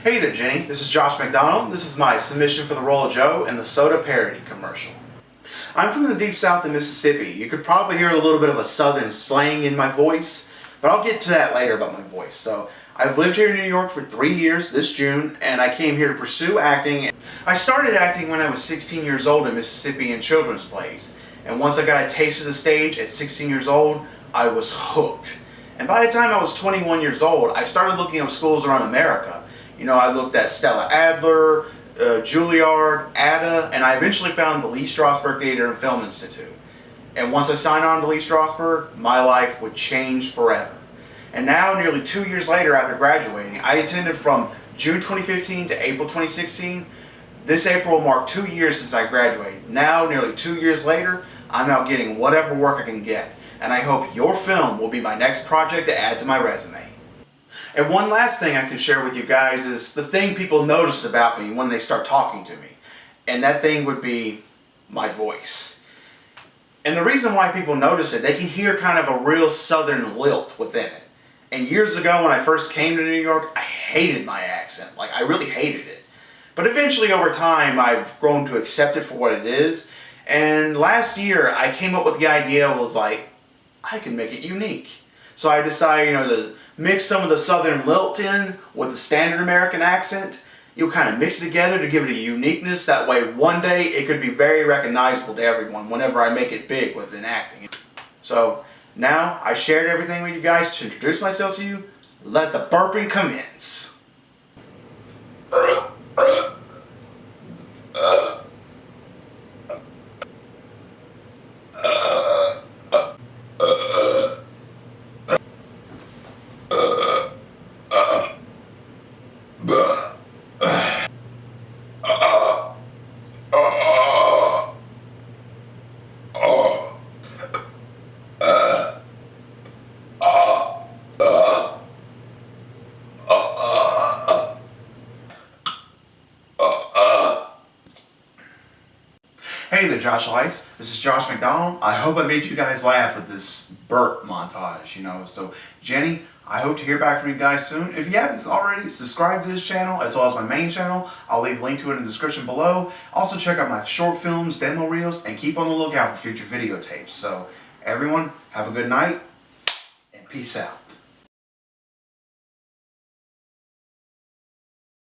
Hey there, Jenny. This is Josh McDonald. This is my submission for the role of Joe in the soda parody commercial. I'm from the deep south of Mississippi. You could probably hear a little bit of a southern slang in my voice, but I'll get to that later about my voice. So, I've lived here in New York for 3 years this June, and I came here to pursue acting. I started acting when I was 16 years old in Mississippi in children's plays. And once I got a taste of the stage at 16 years old, I was hooked. And by the time I was 21 years old, I started looking up schools around America. You know, I looked at Stella Adler, Juilliard, ADA, and I eventually found the Lee Strasberg Theater and Film Institute. And once I signed on to Lee Strasberg, my life would change forever. And now, nearly 2 years later after graduating, I attended from June 2015 to April 2016. This April will mark 2 years since I graduated. Now, nearly 2 years later, I'm out getting whatever work I can get. And I hope your film will be my next project to add to my resume. And one last thing I can share with you guys is the thing people notice about me when they start talking to me. And that thing would be my voice. And the reason why people notice it, they can hear kind of a real southern lilt within it. And years ago when I first came to New York, I hated my accent. Like, I really hated it. But eventually over time, I've grown to accept it for what it is. And last year, I came up with the idea, was like, I can make it unique. So I decided, to mix some of the southern lilt in with the standard American accent. You'll kind of mix it together to give it a uniqueness. That way one day it could be very recognizable to everyone whenever I make it big within acting. So now I shared everything with you guys to introduce myself to you. Let the burping commence. Hey there, Josh Lights. This is Josh McDonald. I hope I made you guys laugh with this burp montage, So, Jenny, I hope to hear back from you guys soon. If you haven't already, subscribe to this channel as well as my main channel. I'll leave a link to it in the description below. Also, check out my short films, demo reels, and keep on the lookout for future videotapes. So, everyone, have a good night, and peace out.